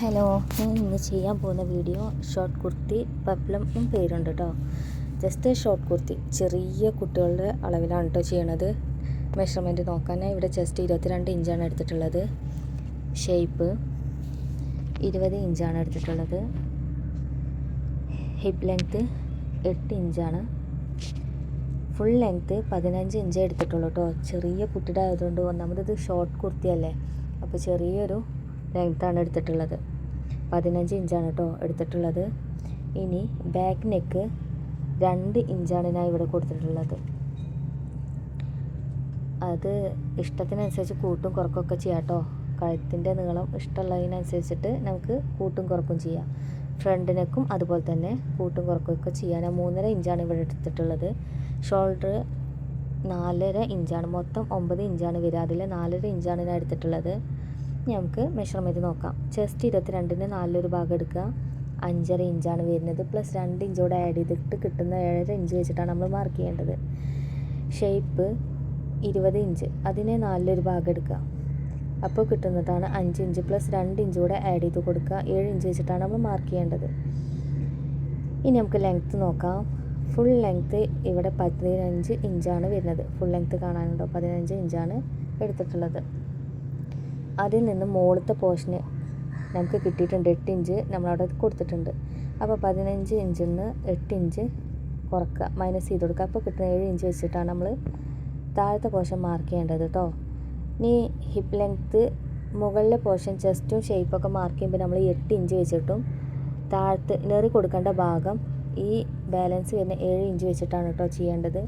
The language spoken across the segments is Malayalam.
ഹലോ, ഞാൻ ഇന്ന് ചെയ്യാൻ പോകുന്ന വീഡിയോ ഷോർട്ട് കുർത്തി പെപ്ലം പേരുണ്ട് കേട്ടോ. ജസ്റ്റ് ഷോർട്ട് കുർത്തി ചെറിയ കുട്ടികളുടെ അളവിലാണ് കേട്ടോ ചെയ്യണത്. മെഷർമെൻറ്റ് നോക്കാൻ ഇവിടെ ചെസ്റ്റ് 22 ഇഞ്ചാണ് എടുത്തിട്ടുള്ളത്. ഷേപ്പ് 20 ഇഞ്ചാണ് എടുത്തിട്ടുള്ളത്. ഹിപ്പ് ലെങ്ത്ത് 8 ഇഞ്ചാണ്. ഫുൾ ലെങ്ത്ത് 15 ഇഞ്ചേ എടുത്തിട്ടുള്ളൂ കേട്ടോ. ചെറിയ കുട്ടിയുടെ ആയതുകൊണ്ട് ഒന്നാമത് ഷോർട്ട് കുർത്തിയല്ലേ, അപ്പോൾ ചെറിയൊരു ലെങ്ത്താണ് എടുത്തിട്ടുള്ളത്. 15 ഇഞ്ചാണ് കേട്ടോ എടുത്തിട്ടുള്ളത്. ഇനി ബാക്ക് നെക്ക് 2 ഇഞ്ചാണ് ഞാൻ ഇവിടെ കൊടുത്തിട്ടുള്ളത്. അത് ഇഷ്ടത്തിനനുസരിച്ച് കൂട്ടും കുറക്കൊക്കെ ചെയ്യാം കേട്ടോ. കഴുത്തിൻ്റെ നീളം ഇഷ്ടമുള്ളതിനനുസരിച്ചിട്ട് നമുക്ക് കൂട്ടും കുറക്കും ചെയ്യാം. ഫ്രണ്ട് നെക്കും അതുപോലെ തന്നെ കൂട്ടും കുറക്കൊക്കെ ചെയ്യാൻ. ഞാൻ 3.5 ഇഞ്ചാണ് ഇവിടെ എടുത്തിട്ടുള്ളത്. ഷോൾഡർ 4.5 ഇഞ്ചാണ്. മൊത്തം 9 ഇഞ്ചാണ് വരിക. അതിൽ 4.5 ഇഞ്ചാണ് ഞാൻ എടുത്തിട്ടുള്ളത്. നമുക്ക് മെഷർമെൻറ്റ് നോക്കാം. ചെസ്റ്റ് 22-ന് 4 ഭാഗം എടുക്കുക. 5.5 ഇഞ്ചാണ് വരുന്നത്. പ്ലസ് 2 ഇഞ്ചോടെ ആഡ് ചെയ്തിട്ട് കിട്ടുന്ന 7.5 ഇഞ്ച് വെച്ചിട്ടാണ് നമ്മൾ മാർക്ക് ചെയ്യേണ്ടത്. ഷേപ്പ് 20 ഇഞ്ച്, അതിനെ 4 ഭാഗം എടുക്കുക. അപ്പോൾ കിട്ടുന്നതാണ് 5 ഇഞ്ച്. പ്ലസ് 2 ഇഞ്ചോടെ ആഡ് ചെയ്ത് കൊടുക്കുക. 7 ഇഞ്ച് വെച്ചിട്ടാണ് നമ്മൾ മാർക്ക് ചെയ്യേണ്ടത്. ഇനി നമുക്ക് ലെങ്ത്ത് നോക്കാം. ഫുൾ ലെങ്ത്ത് ഇവിടെ 15 ഇഞ്ചാണ് വരുന്നത്. Full length കാണാനുണ്ടോ? 15 ഇഞ്ചാണ് എടുത്തിട്ടുള്ളത്. അതിൽ നിന്ന് മുകളിലത്തെ പോർഷന് നമുക്ക് കിട്ടിയിട്ടുണ്ട് 8 ഇഞ്ച് നമ്മളവിടെ കൊടുത്തിട്ടുണ്ട്. അപ്പോൾ 15 ഇഞ്ചിൽ നിന്ന് 8 ഇഞ്ച് കുറക്കുക, മൈനസ് ചെയ്ത് കൊടുക്കുക. അപ്പോൾ കിട്ടുന്ന 7 ഇഞ്ച് വെച്ചിട്ടാണ് നമ്മൾ താഴത്തെ പോർഷൻ മാർക്ക് ചെയ്യേണ്ടത് കേട്ടോ. ഇനി ഹിപ്പ് ലെങ്ത്ത് മുകളിലെ പോർഷൻ ചെസ്റ്റും ഷേപ്പൊക്കെ മാർക്ക് ചെയ്യുമ്പോൾ നമ്മൾ 8 ഇഞ്ച് വെച്ചിട്ടും താഴത്ത് നേറി കൊടുക്കേണ്ട ഭാഗം ഈ ബാലൻസ് വരുന്ന 7 ഇഞ്ച് വെച്ചിട്ടാണ് കേട്ടോ ചെയ്യേണ്ടത്.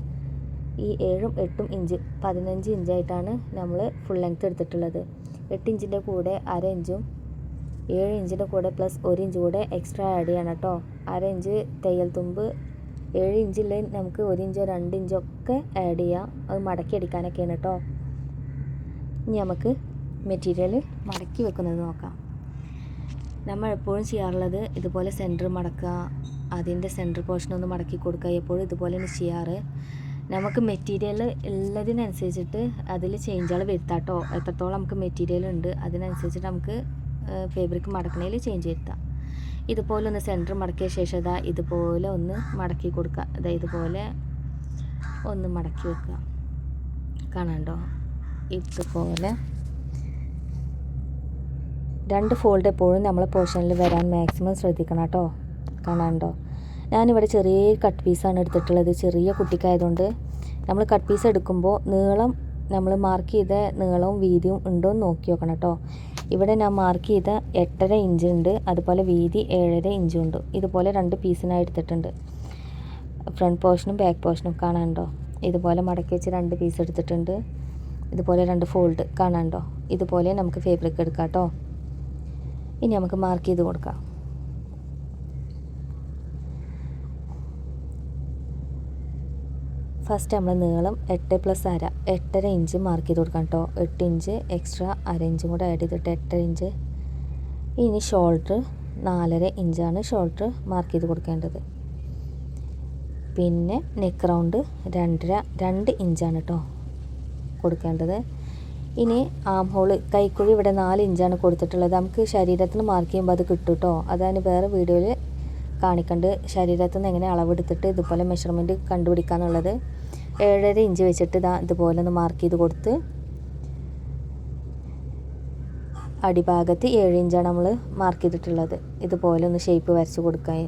ഈ 7ഉം 8ഉം ഇഞ്ച് 15 ഇഞ്ചായിട്ടാണ് നമ്മൾ ഫുൾ ലെങ്ത്ത് എടുത്തിട്ടുള്ളത്. 8 ഇഞ്ചിൻ്റെ കൂടെ 1/2 ഇഞ്ചും 7 ഇഞ്ചിൻ്റെ കൂടെ പ്ലസ് 1 ഇഞ്ച് കൂടെ എക്സ്ട്രാ ആഡ് ചെയ്യണം കേട്ടോ. 1/2 ഇഞ്ച് തയ്യൽ തുമ്പ്, 7 ഇഞ്ചിൽ നമുക്ക് 1 ഇഞ്ചോ 2 ഇഞ്ചോ ഒക്കെ ആഡ് ചെയ്യാം. അത് മടക്കി അടിക്കാനൊക്കെയാണ് കേട്ടോ. ഇനി നമുക്ക് മെറ്റീരിയൽ മടക്കി വെക്കുന്നത് നോക്കാം. നമ്മൾ എപ്പോഴും ചെയ്യാറുള്ളത് ഇതുപോലെ സെൻറ്റർ മടക്കുക, അതിൻ്റെ സെൻറ്റർ പോർഷൻ ഒന്ന് മടക്കി കൊടുക്കുക. എപ്പോഴും ഇതുപോലെയാണ് ചെയ്യാറ്. നമുക്ക് മെറ്റീരിയൽ ഉള്ളതിനനുസരിച്ചിട്ട് അതിൽ ചേഞ്ചുകൾ വരുത്താം കേട്ടോ. എത്രത്തോളം നമുക്ക് മെറ്റീരിയൽ ഉണ്ട് അതിനനുസരിച്ചിട്ട് നമുക്ക് ഫാബ്രിക് മടക്കണേൽ ചേഞ്ച് വരുത്താം. ഇതുപോലെ ഒന്ന് സെൻറ്റർ മടക്കിയ ശേഷം ഇതുപോലെ ഒന്ന് മടക്കി കൊടുക്കുക. ഇതുപോലെ ഒന്ന് മടക്കി വെക്കുക. കാണാണ്ടോ? ഇതുപോലെ 2 ഫോൾഡ് എപ്പോഴും നമ്മളെ പോർഷനിൽ വരാൻ മാക്സിമം ശ്രദ്ധിക്കണം കേട്ടോ. കാണാണ്ടോ? ഞാനിവിടെ ചെറിയ കട്ട് പീസാണ് എടുത്തിട്ടുള്ളത്. ചെറിയ കുട്ടിക്കായതുകൊണ്ട് നമ്മൾ കട്ട് പീസ് എടുക്കുമ്പോൾ നീളം നമ്മൾ മാർക്ക് ചെയ്ത നീളവും വീതിയും ഉണ്ടോ എന്ന് നോക്കി നോക്കണം കേട്ടോ. ഇവിടെ ഞാൻ മാർക്ക് ചെയ്ത 8.5 ഇഞ്ച് ഉണ്ട്, അതുപോലെ വീതി 7.5 ഇഞ്ചും ഉണ്ട്. ഇതുപോലെ 2 പീസിനായി എടുത്തിട്ടുണ്ട്. ഫ്രണ്ട് പോർഷനും ബാക്ക് പോർഷനും കാണാനുണ്ടോ? ഇതുപോലെ മടക്കി വെച്ച് 2 പീസ് എടുത്തിട്ടുണ്ട്. ഇതുപോലെ 2 ഫോൾഡ് കാണാനുണ്ടോ? ഇതുപോലെ നമുക്ക് ഫാബ്രിക് എടുക്കാം കേട്ടോ. ഇനി നമുക്ക് മാർക്ക് ചെയ്ത് കൊടുക്കാം. ഫസ്റ്റ് നമ്മൾ നീളം 8 + 1/2 8.5 ഇഞ്ച് മാർക്ക് ചെയ്ത് കൊടുക്കാം കേട്ടോ. 8 ഇഞ്ച് എക്സ്ട്രാ 1/2 ഇഞ്ചും കൂടെ ആഡ് ചെയ്തിട്ട് 8.5 ഇഞ്ച്. ഇനി ഷോൾഡർ 4.5 ഇഞ്ചാണ് ഷോൾഡർ മാർക്ക് ചെയ്ത് കൊടുക്കേണ്ടത്. പിന്നെ നെക്ക് റൗണ്ട് 2 ഇഞ്ചാണ് കേട്ടോ കൊടുക്കേണ്ടത്. ഇനി ആം ഹോള് കൈക്കുഴി ഇവിടെ 4 ഇഞ്ചാണ് കൊടുത്തിട്ടുള്ളത്. നമുക്ക് ശരീരത്തിന് മാർക്ക് ചെയ്യുമ്പോൾ അത് കിട്ടും കേട്ടോ. അതാണ് വേറെ വീഡിയോയിൽ കാണിക്കണ്ട്. ശരീരത്തിൽ നിന്ന് എങ്ങനെ അളവെടുത്തിട്ട് ഇതുപോലെ മെഷർമെൻറ്റ് കണ്ടുപിടിക്കാന്നുള്ളത്. 7.5 ഇഞ്ച് വെച്ചിട്ട് ഇതുപോലെ ഒന്ന് മാർക്ക് ചെയ്ത് കൊടുത്ത് അടിഭാഗത്ത് 7 ഇഞ്ചാണ് നമ്മൾ മാർക്ക് ചെയ്തിട്ടുള്ളത്. ഇതുപോലെ ഒന്ന് ഷേപ്പ് വരച്ച് കൊടുക്കാൻ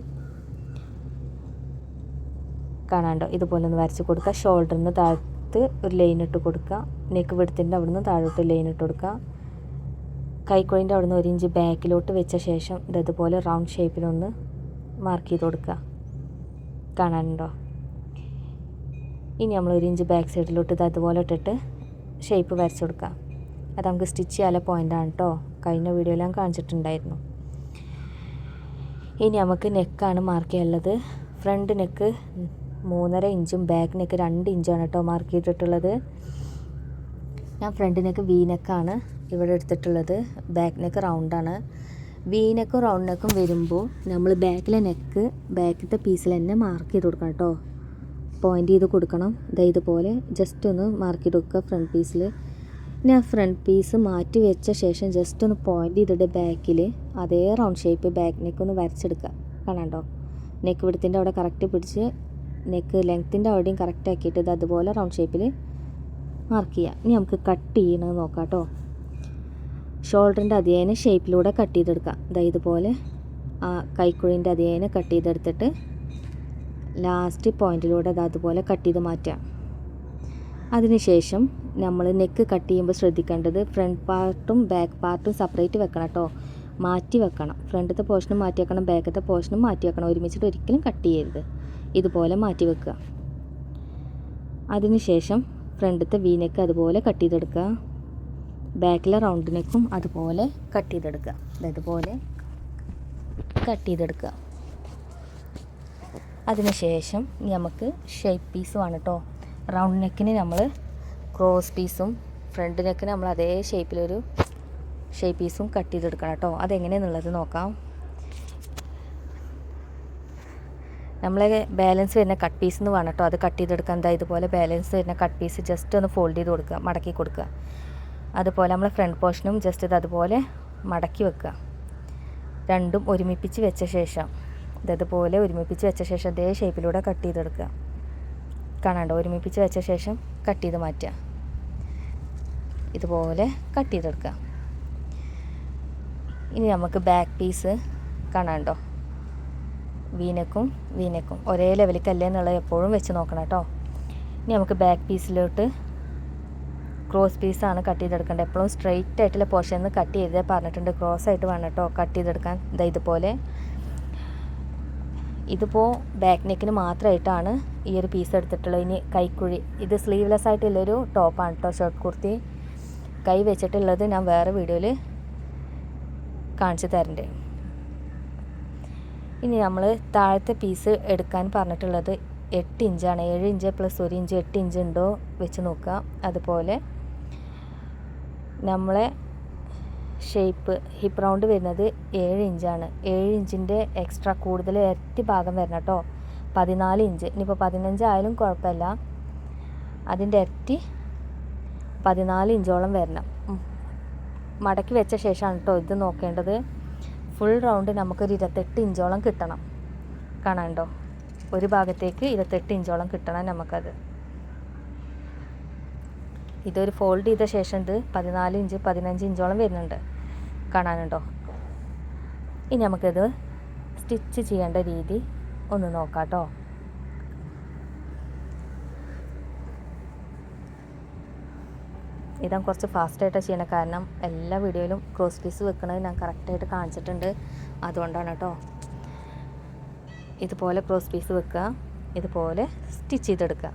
കാണാണ്ടോ? ഇതുപോലെ ഒന്ന് വരച്ച് കൊടുക്കുക. ഷോൾഡറിന് താഴത്ത് ഒരു ലൈൻ ഇട്ട് കൊടുക്കുക. നെക്ക് വിടുത്തിൻ്റെ അവിടെ നിന്ന് താഴോട്ട് ലൈൻ ഇട്ട് കൊടുക്കുക. കൈക്കുഴിൻ്റെ അവിടെ നിന്ന് 1 ഇഞ്ച് ബാക്കിലോട്ട് വെച്ച ശേഷം ഇതുപോലെ റൗണ്ട് ഷേപ്പിലൊന്ന് മാർക്ക് ചെയ്ത് കൊടുക്കുക. കാണാനുണ്ടോ? ഇനി നമ്മൾ 1 ഇഞ്ച് ബാക്ക് സൈഡിലോട്ട് അതുപോലെ ഇട്ടിട്ട് ഷേപ്പ് വരച്ച് കൊടുക്കുക. അത് നമുക്ക് സ്റ്റിച്ച് ചെയ്യാനുള്ള പോയിൻ്റാണ് കേട്ടോ. കഴിഞ്ഞ വീഡിയോയിൽ ഞാൻ കാണിച്ചിട്ടുണ്ടായിരുന്നു. ഇനി നമുക്ക് നെക്കാണ് മാർക്ക് ചെയ്യാനുള്ളത്. ഫ്രണ്ട് നെക്ക് 3.5 ഇഞ്ചും ബാക്ക് നെക്ക് 2 ഇഞ്ചാണ് കേട്ടോ മാർക്ക് ചെയ്തിട്ടുള്ളത്. ഞാൻ ഫ്രണ്ട് നെക്ക് വി നെക്കാണ് ഇവിടെ എടുത്തിട്ടുള്ളത്. ബാക്ക് നെക്ക് റൗണ്ടാണ്. വി നെക്കും റൗണ്ട് നെക്കും വരുമ്പോൾ നമ്മൾ ബാക്കിലെ നെക്ക് ബാക്കിലത്തെ പീസിൽ തന്നെ മാർക്ക് ചെയ്ത് കൊടുക്കണം കേട്ടോ. പോയിൻ്റ് ചെയ്ത് കൊടുക്കണം. ഇതുപോലെ ജസ്റ്റ് ഒന്ന് മാർക്ക് ചെയ്ത് കൊടുക്കുക ഫ്രണ്ട് പീസിൽ. ഇനി ആ ഫ്രണ്ട് പീസ് മാറ്റി വെച്ച ശേഷം ജസ്റ്റ് ഒന്ന് പോയിൻ്റ് ചെയ്തിട്ട് ബാക്കിൽ അതേ റൗണ്ട് ഷേപ്പ് ബാക്ക് നെക്ക് ഒന്ന് വരച്ചെടുക്കുക. കാണാണ്ടോ, നെക്ക് വിടത്തിൻ്റെ അവിടെ കറക്റ്റ് പിടിച്ച് നെക്ക് ലെങ്ത്തിൻ്റെ അവിടെയും കറക്റ്റ് ആക്കിയിട്ട് ഇത് അതുപോലെ റൗണ്ട് ഷേപ്പിൽ മാർക്ക് ചെയ്യുക. ഇനി നമുക്ക് കട്ട് ചെയ്യണമെന്ന് നോക്കാം കേട്ടോ. ഷോൾഡറിൻ്റെ അതേ ഷേപ്പിലൂടെ കട്ട് ചെയ്തെടുക്കാം. ഇതുപോലെ ആ കൈക്കുഴിൻ്റെ അതേ കട്ട് ചെയ്തെടുത്തിട്ട് ലാസ്റ്റ് പോയിൻറ്റിലൂടെ അതുപോലെ കട്ട് ചെയ്ത് മാറ്റാം. അതിനുശേഷം നമ്മൾ നെക്ക് കട്ട് ചെയ്യുമ്പോൾ ശ്രദ്ധിക്കേണ്ടത് ഫ്രണ്ട് പാർട്ടും ബാക്ക് പാർട്ടും സെപ്പറേറ്റ് വെക്കണം കേട്ടോ. മാറ്റി വെക്കണം. ഫ്രണ്ടത്തെ പോർഷനും മാറ്റി വെക്കണം, ബാക്കത്തെ പോർഷനും മാറ്റി വെക്കണം. ഒരുമിച്ചിട്ട് ഒരിക്കലും കട്ട് ചെയ്യരുത്. ഇതുപോലെ മാറ്റി വെക്കുക. അതിനുശേഷം ഫ്രണ്ടത്തെ വി നെക്ക് അതുപോലെ കട്ട് ചെയ്തെടുക്കുക. ബാക്കിലെ റൗണ്ട് നെക്കും അതുപോലെ കട്ട് ചെയ്തെടുക്കുക. ഇതുപോലെ കട്ട് ചെയ്തെടുക്കുക. അതിനുശേഷം നമുക്ക് ഷേപ്പ് പീസ് വേണം കേട്ടോ. റൗണ്ട് നെക്കിന് നമ്മൾ ക്രോസ് പീസും ഫ്രണ്ട് നെക്കിന് നമ്മൾ അതേ ഷേപ്പിലൊരു ഷേപ്പ് പീസും കട്ട് ചെയ്തെടുക്കണം കേട്ടോ. അതെങ്ങനെയാണെന്നുള്ളത് നോക്കാം. നമ്മളെ ബാലൻസ് വരുന്ന കട്ട് പീസ് എന്ന് വേണം കേട്ടോ അത് കട്ട് ചെയ്തെടുക്കാൻ. ഇതുപോലെ ബാലൻസ് വരുന്ന കട്ട് പീസ് ജസ്റ്റ് ഒന്ന് ഫോൾഡ് ചെയ്ത് കൊടുക്കുക, മടക്കി കൊടുക്കുക. അതുപോലെ നമ്മൾ ഫ്രണ്ട് പോർഷനും ജസ്റ്റ് അതുപോലെ മടക്കി വെക്കുക. രണ്ടും ഒരുമിപ്പിച്ച് വെച്ച ശേഷം ഇതുപോലെ ഒരുമിപ്പിച്ച് വെച്ച ശേഷം അതേ ഷേപ്പിലൂടെ കട്ട് ചെയ്തെടുക്കുക. കാണാണ്ടോ, ഒരുമിപ്പിച്ച് വെച്ച ശേഷം കട്ട് ചെയ്ത് മാറ്റുക. ഇതുപോലെ കട്ട് ചെയ്തെടുക്കുക. ഇനി നമുക്ക് ബാക്ക് പീസ് കാണാണ്ടോ, വീനക്കും ഒരേ ലെവലിക്കല്ലേ എന്നുള്ളത് എപ്പോഴും വെച്ച് നോക്കണം കേട്ടോ. ഇനി നമുക്ക് ബാക്ക് പീസിലോട്ട് ക്രോസ് പീസാണ് കട്ട് ചെയ്തെടുക്കേണ്ടത്. എപ്പോഴും സ്ട്രെയിറ്റ് ആയിട്ടുള്ള പോർഷനിൽ നിന്ന് കട്ട് ചെയ്തേ പറഞ്ഞിട്ടുണ്ട്. ക്രോസ് ആയിട്ട് വേണം കേട്ടോ കട്ട് ചെയ്തെടുക്കാൻ. ഇതുപോലെ ഇതിപ്പോൾ ബാക്ക് നെക്കിന് മാത്രമായിട്ടാണ് ഈ ഒരു പീസ് എടുത്തിട്ടുള്ളത്. ഇനി കൈക്കുഴി, ഇത് സ്ലീവ്ലെസ് ആയിട്ടുള്ളൊരു ടോപ്പാണ് കേട്ടോ, ഷർട്ട് കുർത്തി. കൈ വെച്ചിട്ടുള്ളത് ഞാൻ വേറെ വീഡിയോയിൽ കാണിച്ചു തരണ്ട്. ഇനി നമ്മൾ താഴത്തെ പീസ് എടുക്കാൻ പറഞ്ഞിട്ടുള്ളത് 8 ഇഞ്ചാണ്. 7 ഇഞ്ച് പ്ലസ് 1 ഇഞ്ച് 8 ഇഞ്ച് ഉണ്ടോ വെച്ച് നോക്കുക. അതുപോലെ നമ്മളെ ഷേപ്പ് ഹിപ്പ് റൗണ്ട് വരുന്നത് 7 ഇഞ്ചാണ്. 7 ഇഞ്ചിൻ്റെ എക്സ്ട്രാ കൂടുതൽ ഇരട്ടി ഭാഗം വരണം കേട്ടോ. 14 ഇഞ്ച്. ഇനിയിപ്പോൾ 15 ആയാലും കുഴപ്പമില്ല, അതിൻ്റെ ഇരട്ടി 14 ഇഞ്ചോളം വരണം. മടക്കി വെച്ച ശേഷമാണ് കേട്ടോ ഇത് നോക്കേണ്ടത്. ഫുൾ റൗണ്ട് നമുക്കൊരു 28 ഇഞ്ചോളം കിട്ടണം. കാണാണ്ടോ, ഒരു ഭാഗത്തേക്ക് 28 ഇഞ്ചോളം കിട്ടണം നമുക്കത്. ഇതൊരു ഫോൾഡ് ചെയ്ത ശേഷം ഇത് 14 ഇഞ്ച് 15 ഇഞ്ചോളം വരുന്നുണ്ട്. കാണാനുണ്ടോ? ഇനി നമുക്കിത് സ്റ്റിച്ച് ചെയ്യേണ്ട രീതി ഒന്ന് നോക്കാം കേട്ടോ. ഇതാ കുറച്ച് ഫാസ്റ്റായിട്ടാണ് ചെയ്യണം, കാരണം എല്ലാ വീഡിയോയിലും ക്രോസ് പീസ് വെക്കുന്നത് ഞാൻ കറക്റ്റായിട്ട് കാണിച്ചിട്ടുണ്ട്, അതുകൊണ്ടാണ് കേട്ടോ. ഇതുപോലെ ക്രോസ് പീസ് വെക്കുക, ഇതുപോലെ സ്റ്റിച്ച് ചെയ്തെടുക്കുക.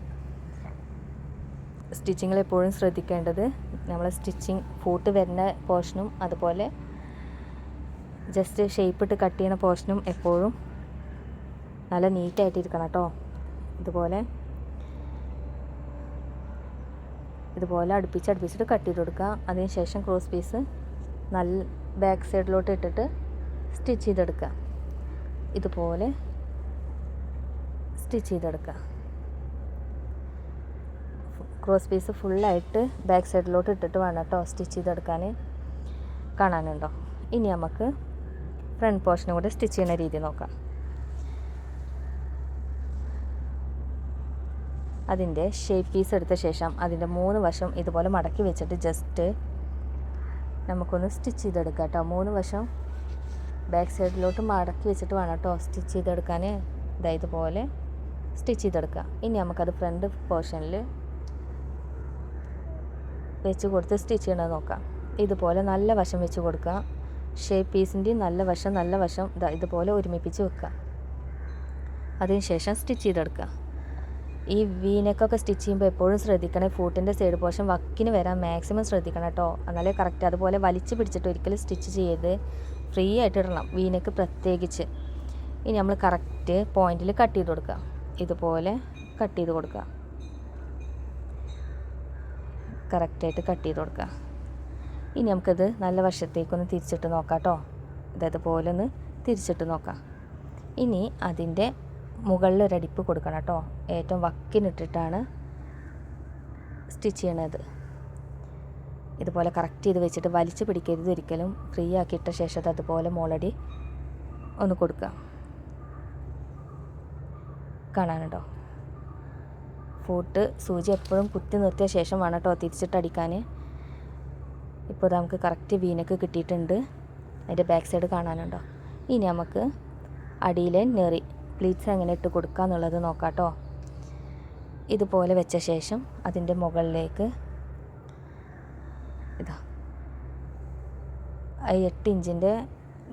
സ്റ്റിച്ചിങ്ങിൽ എപ്പോഴും ശ്രദ്ധിക്കേണ്ടത് നമ്മൾ സ്റ്റിച്ചിങ് ഫൂട്ട് വരുന്ന പോർഷനും അതുപോലെ ജസ്റ്റ് ഷേപ്പ് ഇട്ട് കട്ട് ചെയ്യുന്ന പോർഷനും എപ്പോഴും നല്ല നീറ്റായിട്ടിരിക്കണം കേട്ടോ. ഇതുപോലെ അടുപ്പിച്ചിട്ട് കട്ട് ചെയ്ത് കൊടുക്കുക. അതിനുശേഷം ക്രോസ് പീസ് നല്ല ബാക്ക് സൈഡിലോട്ട് ഇട്ടിട്ട് സ്റ്റിച്ച് ചെയ്തെടുക്കുക. ഇതുപോലെ സ്റ്റിച്ച് ചെയ്തെടുക്കുക. ക്രോസ് പീസ് ഫുള്ളായിട്ട് ബാക്ക് സൈഡിലോട്ട് ഇട്ടിട്ട് വേണം കേട്ടോ സ്റ്റിച്ച് ചെയ്തെടുക്കാൻ. കാണാനുണ്ടോ? ഇനി നമുക്ക് ഫ്രണ്ട് പോർഷനും കൂടെ സ്റ്റിച്ച് ചെയ്യുന്ന രീതി നോക്കാം. അതിൻ്റെ ഷേപ്പ് പീസ് എടുത്ത ശേഷം അതിൻ്റെ 3 വശം ഇതുപോലെ മടക്കി വെച്ചിട്ട് ജസ്റ്റ് നമുക്കൊന്ന് സ്റ്റിച്ച് ചെയ്തെടുക്കാം കേട്ടോ. 3 വശം ബാക്ക് സൈഡിലോട്ട് മടക്കി വെച്ചിട്ട് വേണം കേട്ടോ സ്റ്റിച്ച് ചെയ്തെടുക്കാൻ. ഇതുപോലെ സ്റ്റിച്ച് ചെയ്തെടുക്കുക. ഇനി നമുക്കത് ഫ്രണ്ട് പോർഷനിൽ വെച്ച് കൊടുത്ത് സ്റ്റിച്ച് ചെയ്യണത് നോക്കാം. ഇതുപോലെ നല്ല വശം വെച്ച് കൊടുക്കുക. ഷേപ്പ് പീസിൻ്റെ നല്ല വശം ഇതുപോലെ ഒരുമിപ്പിച്ച് വെക്കുക. അതിനുശേഷം സ്റ്റിച്ച് ചെയ്തെടുക്കുക. ഈ വീനക്കൊക്കെ സ്റ്റിച്ച് ചെയ്യുമ്പോൾ എപ്പോഴും ശ്രദ്ധിക്കണേ, ഫൂട്ടിൻ്റെ സൈഡ് പോർഷൻ വക്കിന് വരാൻ മാക്സിമം ശ്രദ്ധിക്കണം കേട്ടോ, എന്നാലേ കറക്റ്റ്. അതുപോലെ വലിച്ച് പിടിച്ചിട്ട് ഒരിക്കലും സ്റ്റിച്ച് ചെയ്ത് ഫ്രീ ആയിട്ട് ഇടണം, വീനക്ക് പ്രത്യേകിച്ച്. ഇനി നമ്മൾ കറക്റ്റ് പോയിന്റിൽ കട്ട് ചെയ്ത് കൊടുക്കുക. ഇതുപോലെ കട്ട് ചെയ്ത് കൊടുക്കുക. കറക്റ്റായിട്ട് കട്ട് ചെയ്ത് കൊടുക്കുക. ഇനി നമുക്കത് നല്ല വശത്തേക്കൊന്ന് തിരിച്ചിട്ട് നോക്കാം കേട്ടോ. ഇതേപോലെ ഒന്ന് തിരിച്ചിട്ട് നോക്കാം. ഇനി അതിൻ്റെ മുകളിലൊരടിപ്പ് കൊടുക്കണം കേട്ടോ. ഏറ്റവും വക്കിനിട്ടിട്ടാണ് സ്റ്റിച്ച് ചെയ്യണത്. ഇതുപോലെ കറക്റ്റ് ചെയ്ത് വെച്ചിട്ട് വലിച്ച് പിടിക്കരുത് ഒരിക്കലും. ഫ്രീ ആക്കിയിട്ട ശേഷം അതുപോലെ മോളടി ഒന്ന് കൊടുക്കുക. കാണാനുണ്ടോ? ഫൂട്ട് സൂചി എപ്പോഴും കുത്തി നിർത്തിയ ശേഷം വേണം കേട്ടോ തിരിച്ചിട്ടടിക്കാൻ. ഇപ്പോൾ നമുക്ക് കറക്റ്റ് വീനക്ക് കിട്ടിയിട്ടുണ്ട്. അതിൻ്റെ ബാക്ക് സൈഡ് കാണാനുണ്ടോ? ഇനി നമുക്ക് അടിയിലെ നെറി പ്ലീറ്റ്സ് എങ്ങനെ ഇട്ട് കൊടുക്കുക എന്നുള്ളത് നോക്കാം കേട്ടോ. ഇതുപോലെ വെച്ച ശേഷം അതിൻ്റെ മുകളിലേക്ക് ഇതാ 8 ഇഞ്ചിൻ്റെ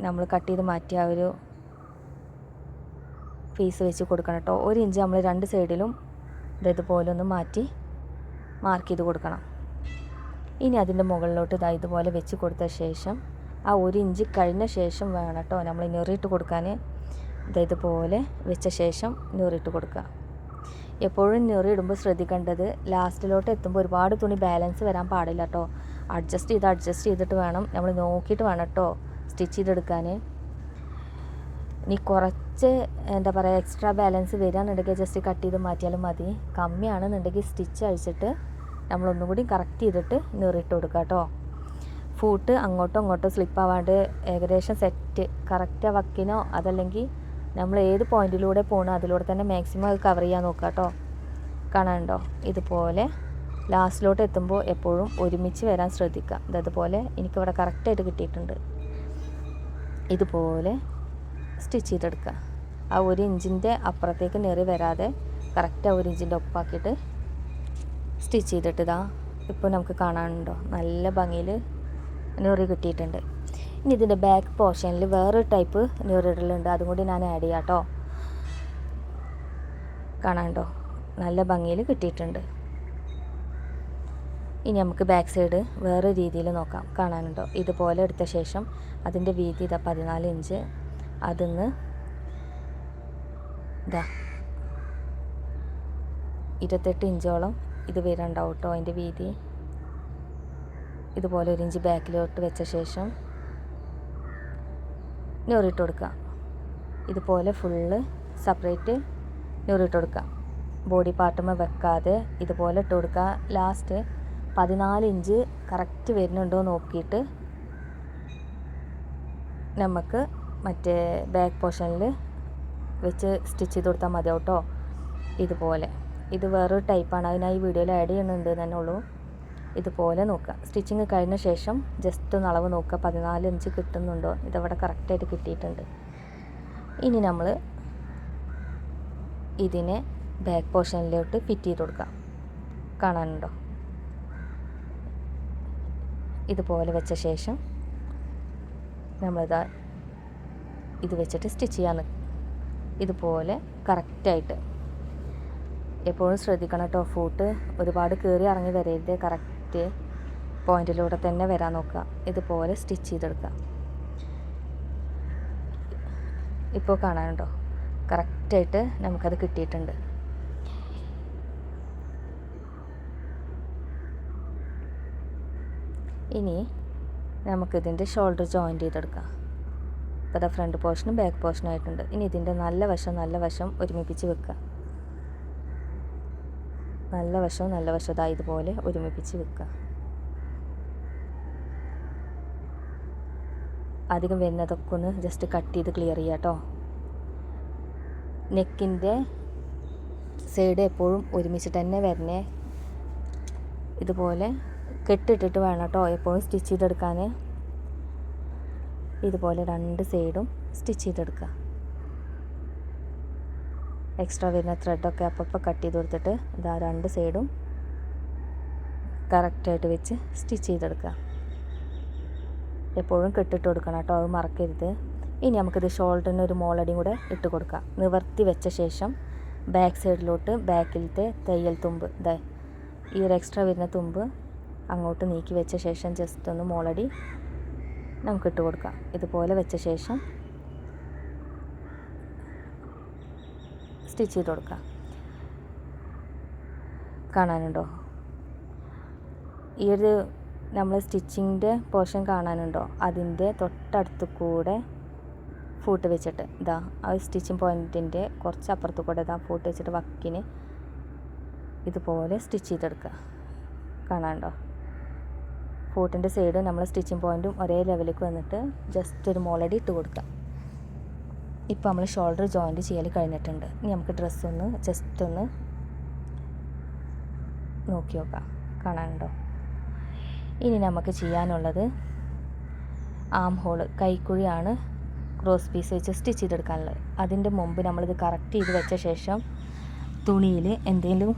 നമ്മൾ കട്ട് ചെയ്ത് മാറ്റിയ ഒരു പീസ് വെച്ച് കൊടുക്കണം കേട്ടോ. 1 ഇഞ്ച് നമ്മൾ 2 സൈഡിലും ഇതുപോലെ ഒന്ന് മാറ്റി മാർക്ക് ചെയ്ത് കൊടുക്കണം. ഇനി അതിൻ്റെ മുകളിലോട്ട് ഇതുപോലെ വെച്ച് കൊടുത്ത ശേഷം ആ 1 ഇഞ്ച് കഴിഞ്ഞ ശേഷം വേണം കേട്ടോ നമ്മൾ നെറിയിട്ട് കൊടുക്കാൻ. ഇതുപോലെ വെച്ച ശേഷം നെറിയിട്ട് കൊടുക്കുക. എപ്പോഴും നെറി ഇടുമ്പോൾ ശ്രദ്ധിക്കേണ്ടത് ലാസ്റ്റിലോട്ട് എത്തുമ്പോൾ ഒരുപാട് തുണി ബാലൻസ് വരാൻ പാടില്ല കേട്ടോ. അഡ്ജസ്റ്റ് ചെയ്തിട്ട് വേണം നമ്മൾ നോക്കിയിട്ട് വേണം കേട്ടോ സ്റ്റിച്ച് ചെയ്തെടുക്കാൻ. ഇനി കുറച്ച് എന്താ പറയുക എക്സ്ട്രാ ബാലൻസ് വരികയാണെന്നുണ്ടെങ്കിൽ ജസ്റ്റ് കട്ട് ചെയ്ത് മാറ്റിയാലും മതി. കമ്മിയാണെന്നുണ്ടെങ്കിൽ സ്റ്റിച്ച് അഴിച്ചിട്ട് നമ്മളൊന്നും കൂടി കറക്റ്റ് ചെയ്തിട്ട് നെറിയിട്ട് കൊടുക്കുക കേട്ടോ. ഫൂട്ട് അങ്ങോട്ടോ ഇങ്ങോട്ടോ സ്ലിപ്പ് ആവാണ്ട് ഏകദേശം സെറ്റ് കറക്റ്റ് വക്കിനോ അതല്ലെങ്കിൽ നമ്മൾ ഏത് പോയിന്റിലൂടെ പോകണോ അതിലൂടെ തന്നെ മാക്സിമം അത് കവർ ചെയ്യാൻ നോക്കുക കേട്ടോ. കാണാനുണ്ടോ? ഇതുപോലെ ലാസ്റ്റിലോട്ട് എത്തുമ്പോൾ എപ്പോഴും ഒരുമിച്ച് വരാൻ ശ്രദ്ധിക്കുക. അതുപോലെ എനിക്കിവിടെ കറക്റ്റായിട്ട് കിട്ടിയിട്ടുണ്ട്. ഇതുപോലെ സ്റ്റിച്ച് ചെയ്തെടുക്കുക. ആ 1 ഇഞ്ചിൻ്റെ അപ്പുറത്തേക്ക് നെറി വരാതെ കറക്റ്റ് ആ 1 ഇഞ്ചിൻ്റെ ഒപ്പാക്കിയിട്ട് സ്റ്റിച്ച് ചെയ്തിട്ട് ഇപ്പോൾ നമുക്ക് കാണാനുണ്ടോ നല്ല ഭംഗിയിൽ നെറി കിട്ടിയിട്ടുണ്ട്. ഇനി ഇതിൻ്റെ ബാക്ക് പോർഷനിൽ വേറൊരു ടൈപ്പ് നെറിയിടലുണ്ട്, അതും കൂടി ഞാൻ ആഡ് ചെയ്യാം കേട്ടോ. കാണാനുണ്ടോ? നല്ല ഭംഗിയിൽ കിട്ടിയിട്ടുണ്ട്. ഇനി നമുക്ക് ബാക്ക് സൈഡ് വേറെ രീതിയിൽ നോക്കാം. കാണാനുണ്ടോ? ഇതുപോലെ എടുത്ത ശേഷം അതിൻ്റെ വീതി 14 ഇഞ്ച് അതിന്ന് 28 ഇഞ്ചോളം ഇത് വരുന്നുണ്ടാവും കേട്ടോ അതിൻ്റെ വീതി. ഇതുപോലെ 1 ഇഞ്ച് ബാക്കിലോട്ട് വെച്ച ശേഷം നെറിയിട്ട് കൊടുക്കുക. ഇതുപോലെ ഫുള്ള് സെപ്പറേറ്റ് നെറിയിട്ട് കൊടുക്കുക. ബോഡി പാർട്ടുമ്മ വെക്കാതെ ഇതുപോലെ ഇട്ട് കൊടുക്കുക. ലാസ്റ്റ് 14 ഇഞ്ച് കറക്റ്റ് വരുന്നുണ്ടോ നോക്കിയിട്ട് നമുക്ക് മറ്റേ ബാക്ക് പോർഷനിൽ വെച്ച് സ്റ്റിച്ച് ചെയ്ത് കൊടുത്താൽ മതി കേട്ടോ. ഇതുപോലെ ഇത് വേറൊരു ടൈപ്പാണ്, അതിനായി വീഡിയോയിൽ ആഡ് ചെയ്യുന്നുണ്ട് തന്നെ ഉള്ളൂ. ഇതുപോലെ നോക്കുക. സ്റ്റിച്ചിങ് കഴിഞ്ഞ ശേഷം ജസ്റ്റ് ഒന്ന് അളവ് നോക്കുക 14 ഇഞ്ച് കിട്ടുന്നുണ്ടോ. ഇതവിടെ കറക്റ്റായിട്ട് കിട്ടിയിട്ടുണ്ട്. ഇനി നമ്മൾ ഇതിനെ ബാക്ക് പോർഷനിലോട്ട് ഫിറ്റ് ചെയ്ത് കൊടുക്കാം. കാണാനുണ്ടോ? ഇതുപോലെ വെച്ച ശേഷം നമ്മളിതാ ഇത് വെച്ചിട്ട് സ്റ്റിച്ച് ചെയ്യാൻ ഇതുപോലെ കറക്റ്റായിട്ട് എപ്പോഴും ശ്രദ്ധിക്കണം കേട്ടോ. ഫൂട്ട് ഒരുപാട് കയറി ഇറങ്ങി വരരുത്. കറക്റ്റ് പോയിന്റിലൂടെ തന്നെ വരാൻ നോക്കുക. ഇതുപോലെ സ്റ്റിച്ച് ചെയ്തെടുക്കുക. ഇപ്പോൾ കാണാനുണ്ടോ? കറക്റ്റായിട്ട് നമുക്കത് കിട്ടിയിട്ടുണ്ട്. ഇനി നമുക്കിതിൻ്റെ ഷോൾഡർ ജോയിൻറ്റ് ചെയ്തെടുക്കാം. ഇപ്പോൾ അത് ഫ്രണ്ട് പോർഷനും ബാക്ക് പോർഷനും ആയിട്ടുണ്ട്. ഇനി ഇതിൻ്റെ നല്ല വശം ഒരുമിപ്പിച്ച് വെക്കുക. നല്ല വശം ഇതുപോലെ ഒരുമിപ്പിച്ച് വെക്കുക. അധികം വരുന്നതൊക്കെ ഒന്ന് ജസ്റ്റ് കട്ട് ചെയ്ത് ക്ലിയർ ചെയ്യുക കേട്ടോ. നെക്കിൻ്റെ സൈഡ് എപ്പോഴും ഒരുമിച്ചിട്ട് തന്നെ വരണേ. ഇതുപോലെ കെട്ടിട്ടിട്ട് വേണം കേട്ടോ എപ്പോഴും സ്റ്റിച്ച് ചെയ്തെടുക്കാൻ. ഇതുപോലെ 2 സൈഡും സ്റ്റിച്ച് ചെയ്തെടുക്കുക. എക്സ്ട്രാ വരുന്ന ത്രെഡൊക്കെ അപ്പോൾ കട്ട് ചെയ്ത് കൊടുത്തിട്ട് 2 സൈഡും കറക്റ്റായിട്ട് വെച്ച് സ്റ്റിച്ച് ചെയ്തെടുക്കുക. എപ്പോഴും കെട്ടിട്ട് കൊടുക്കണം കേട്ടോ, അത് മറക്കരുത്. ഇനി നമുക്കിത് ഷോൾഡറിന് ഒരു മോളടിയും കൂടെ ഇട്ട് കൊടുക്കാം. നിവർത്തി വെച്ച ശേഷം ബാക്ക് സൈഡിലോട്ട് ബാക്കിലത്തെ തയ്യൽ തുമ്പ് ഈ ഒരു എക്സ്ട്രാ വരുന്ന തുമ്പ് അങ്ങോട്ട് നീക്കി വെച്ച ശേഷം ജസ്റ്റ് ഒന്ന് മോളടി നമുക്കിട്ട് കൊടുക്കാം. ഇതുപോലെ വെച്ച ശേഷം സ്റ്റിച്ച് ചെയ്ത് കൊടുക്കാം. കാണാനുണ്ടോ? ഈ ഒരു നമ്മൾ സ്റ്റിച്ചിങ്ങിൻ്റെ പോർഷൻ കാണാനുണ്ടോ? അതിൻ്റെ തൊട്ടടുത്ത് കൂടെ ഫൂട്ട് വെച്ചിട്ട് ആ സ്റ്റിച്ചിങ് പോയിൻറ്റിൻ്റെ കുറച്ച് അപ്പുറത്ത് കൂടെ ഫൂട്ട് വെച്ചിട്ട് വക്കിന് ഇതുപോലെ സ്റ്റിച്ച് ചെയ്തെടുക്കുക. കാണാനുണ്ടോ? കോട്ടിൻ്റെ സൈഡും നമ്മൾ സ്റ്റിച്ചിങ് പോയിൻറ്റും ഒരേ ലെവലിലേക്ക് വന്നിട്ട് ജസ്റ്റ് ഒരു മോളടി ഇട്ട് കൊടുക്കുക. ഇപ്പോൾ നമ്മൾ ഷോൾഡർ ജോയിൻറ്റ് ചെയ്യൽ കഴിഞ്ഞിട്ടുണ്ട്. ഇനി നമുക്ക് ഡ്രസ്സൊന്ന് ജസ്റ്റ് ഒന്ന് നോക്കി നോക്കാം, കാണാനുണ്ടോ? ഇനി നമുക്ക് ചെയ്യാനുള്ളത് ആം ഹോള്, കൈക്കുഴിയാണ് ക്രോസ് പീസ് വെച്ച് സ്റ്റിച്ച് ചെയ്തെടുക്കാനുള്ളത്. അതിൻ്റെ മുമ്പ് നമ്മളിത് കറക്റ്റ് ചെയ്ത് വെച്ച ശേഷം തുണിയിൽ എന്തെങ്കിലും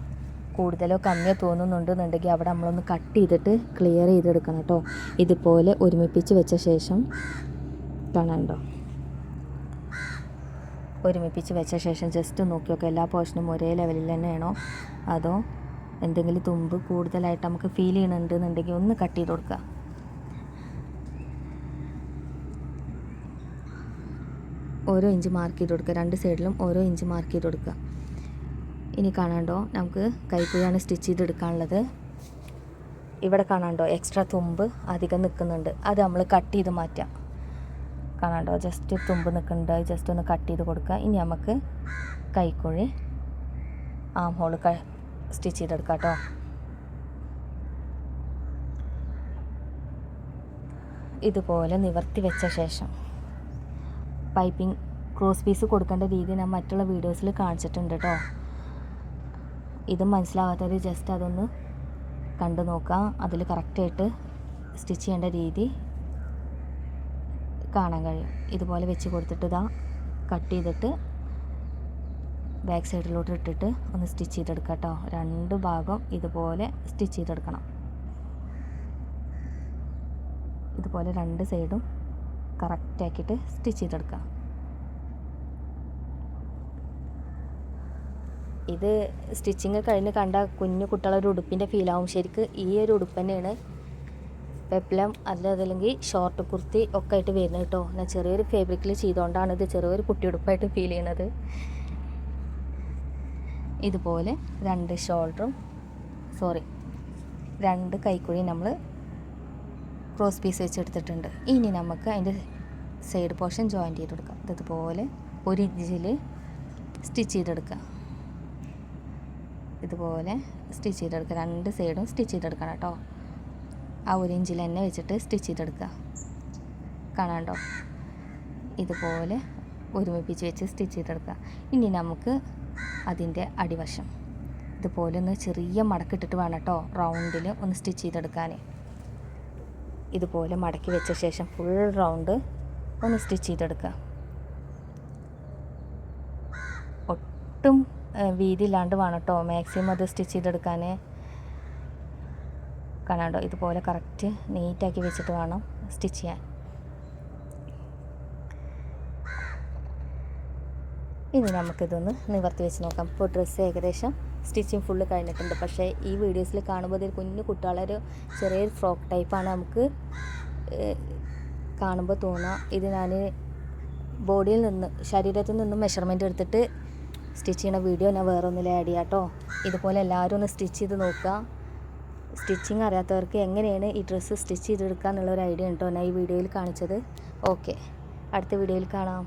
കൂടുതലോ കമ്മിയോ തോന്നുന്നുണ്ടെന്നുണ്ടെങ്കിൽ അവിടെ നമ്മളൊന്ന് കട്ട് ചെയ്തിട്ട് ക്ലിയർ ചെയ്തെടുക്കണം കേട്ടോ. ഇതുപോലെ ഒരുമിപ്പിച്ച് വെച്ച ശേഷം കാണാനുണ്ടോ? ഒരുമിപ്പിച്ച് വെച്ച ശേഷം ജസ്റ്റ് നോക്കി നോക്കുക, എല്ലാ പോർഷനും ഒരേ ലെവലിൽ തന്നെയാണോ അതോ എന്തെങ്കിലും തുമ്പ് കൂടുതലായിട്ട് നമുക്ക് ഫീൽ ചെയ്യണമെന്നുണ്ടെങ്കിൽ ഒന്ന് കട്ട് ചെയ്ത് കൊടുക്കുക. ഓരോ ഇഞ്ച് മാർക്ക് ചെയ്ത് കൊടുക്കുക, രണ്ട് സൈഡിലും ഓരോ ഇഞ്ച് മാർക്ക് ചെയ്ത് കൊടുക്കുക. ഇനി കാണാണ്ടോ, നമുക്ക് കൈക്കുഴിയാണ് സ്റ്റിച്ച് ചെയ്തെടുക്കാനുള്ളത്. ഇവിടെ കാണാണ്ടോ എക്സ്ട്രാ തുമ്പ് അധികം നിൽക്കുന്നുണ്ട്, അത് നമ്മൾ കട്ട് ചെയ്ത് മാറ്റാം. കാണാണ്ടോ ജസ്റ്റ് തുമ്പ് നിൽക്കുന്നുണ്ട്, ജസ്റ്റ് ഒന്ന് കട്ട് ചെയ്ത് കൊടുക്കുക. ഇനി നമുക്ക് കൈക്കുഴി ആം ഹോൾ സ്റ്റിച്ച് ചെയ്തെടുക്കാം കേട്ടോ. ഇതുപോലെ നിവർത്തി വെച്ച ശേഷം പൈപ്പിംഗ് ക്രോസ് പീസ് കൊടുക്കേണ്ട രീതി ഞാൻ മറ്റുള്ള വീഡിയോസിൽ കാണിച്ചിട്ടുണ്ട് കേട്ടോ. ഇത് മനസ്സിലാവാത്തവർ ജസ്റ്റ് അതൊന്ന് കണ്ടു നോക്കാം, അതിൽ കറക്റ്റായിട്ട് സ്റ്റിച്ച് ചെയ്യേണ്ട രീതി കാണാൻ കഴിയും. ഇതുപോലെ വെച്ച് കൊടുത്തിട്ട് ഇതാ കട്ട് ചെയ്തിട്ട് ബാക്ക് സൈഡിലോട്ട് ഇട്ടിട്ട് ഒന്ന് സ്റ്റിച്ച് ചെയ്തെടുക്കാം കേട്ടോ. രണ്ട് ഭാഗം ഇതുപോലെ സ്റ്റിച്ച് ചെയ്തെടുക്കണം. ഇതുപോലെ രണ്ട് സൈഡും കറക്റ്റാക്കിയിട്ട് സ്റ്റിച്ച് ചെയ്തെടുക്കാം. ഇത് സ്റ്റിച്ചിങ് കഴിഞ്ഞ് കണ്ട കുഞ്ഞു കുട്ടികളൊരു ഉടുപ്പിൻ്റെ ഫീലാവും. ശരിക്ക് ഈ ഒരു ഉടുപ്പ് തന്നെയാണ് പെപ്ലം അതല്ലെങ്കിൽ ഷോർട്ട് കുർത്തി ഒക്കെ ആയിട്ട് വരുന്നത് കേട്ടോ. ഞാൻ ചെറിയൊരു ഫാബ്രിക്കിൽ ചെയ്തുകൊണ്ടാണ് ഇത് ചെറിയൊരു കുട്ടി ഉടുപ്പായിട്ട് ഫീൽ ചെയ്യുന്നത്. ഇതുപോലെ രണ്ട് കൈക്കുഴി നമ്മൾ ക്രോസ് പീസ് വെച്ചെടുത്തിട്ടുണ്ട്. ഇനി നമുക്ക് അതിൻ്റെ സൈഡ് പോർഷൻ ജോയിൻ ചെയ്ത് കൊടുക്കാം. ഇതുപോലെ ഒരു ഇഞ്ചിൽ സ്റ്റിച്ച് ചെയ്തെടുക്കുക. ഇതുപോലെ സ്റ്റിച്ച് ചെയ്തെടുക്കുക, രണ്ട് സൈഡും സ്റ്റിച്ച് ചെയ്തെടുക്കണം കേട്ടോ. ആ ഒരു ഇഞ്ചിൽ തന്നെ വെച്ചിട്ട് സ്റ്റിച്ച് ചെയ്തെടുക്കുക. കാണാണ്ടോ? ഇതുപോലെ ഒരുമിപ്പിച്ച് വെച്ച് സ്റ്റിച്ച് ചെയ്തെടുക്കുക. ഇനി നമുക്ക് അതിൻ്റെ അടിവശം ഇതുപോലെ ഒന്ന് ചെറിയ മടക്കിട്ടിട്ട് വേണം കേട്ടോ റൗണ്ടിൽ ഒന്ന് സ്റ്റിച്ച് ചെയ്തെടുക്കാൻ. ഇതുപോലെ മടക്കി വെച്ച ശേഷം ഫുൾ റൗണ്ട് ഒന്ന് സ്റ്റിച്ച് ചെയ്തെടുക്കുക. ഒട്ടും വീതി ഇല്ലാണ്ട് വേണം കേട്ടോ മാക്സിമം അത് സ്റ്റിച്ച് ചെയ്തെടുക്കാൻ. കാണാണ്ടോ? ഇതുപോലെ കറക്റ്റ് നീറ്റാക്കി വെച്ചിട്ട് വേണം സ്റ്റിച്ച് ചെയ്യാൻ. ഇനി നമുക്കിതൊന്ന് നിവർത്തി വെച്ച് നോക്കാം. ഇപ്പോൾ ഡ്രസ്സ് ഏകദേശം സ്റ്റിച്ചിങ് ഫുള്ള് കഴിഞ്ഞിട്ടുണ്ട്. പക്ഷേ ഈ വീഡിയോസിൽ കാണുമ്പോൾ ഇതൊരു കുഞ്ഞു കുട്ടികളൊരു ചെറിയൊരു ഫ്രോക്ക് ടൈപ്പാണ് നമുക്ക് കാണുമ്പോൾ തോന്നുക. ഇത് ഞാൻ ബോഡിയിൽ നിന്ന് ശരീരത്തിൽ നിന്നും മെഷർമെൻറ്റ് എടുത്തിട്ട് സ്റ്റിച്ച് ചെയ്യുന്ന വീഡിയോ ഞാൻ വേറെ ഒന്നിൽ ആഡ് ചെയ്യാം കേട്ടോ. ഇതുപോലെ എല്ലാവരും ഒന്ന് സ്റ്റിച്ച് ചെയ്ത് നോക്കുക. സ്റ്റിച്ചിങ് അറിയാത്തവർക്ക് എങ്ങനെയാണ് ഈ ഡ്രസ്സ് സ്റ്റിച്ച് ചെയ്തെടുക്കുക എന്നുള്ളൊരു ഐഡിയ ഉണ്ടോ ഞാൻ ഈ വീഡിയോയിൽ കാണിച്ചത്. ഓക്കെ, അടുത്ത വീഡിയോയിൽ കാണാം.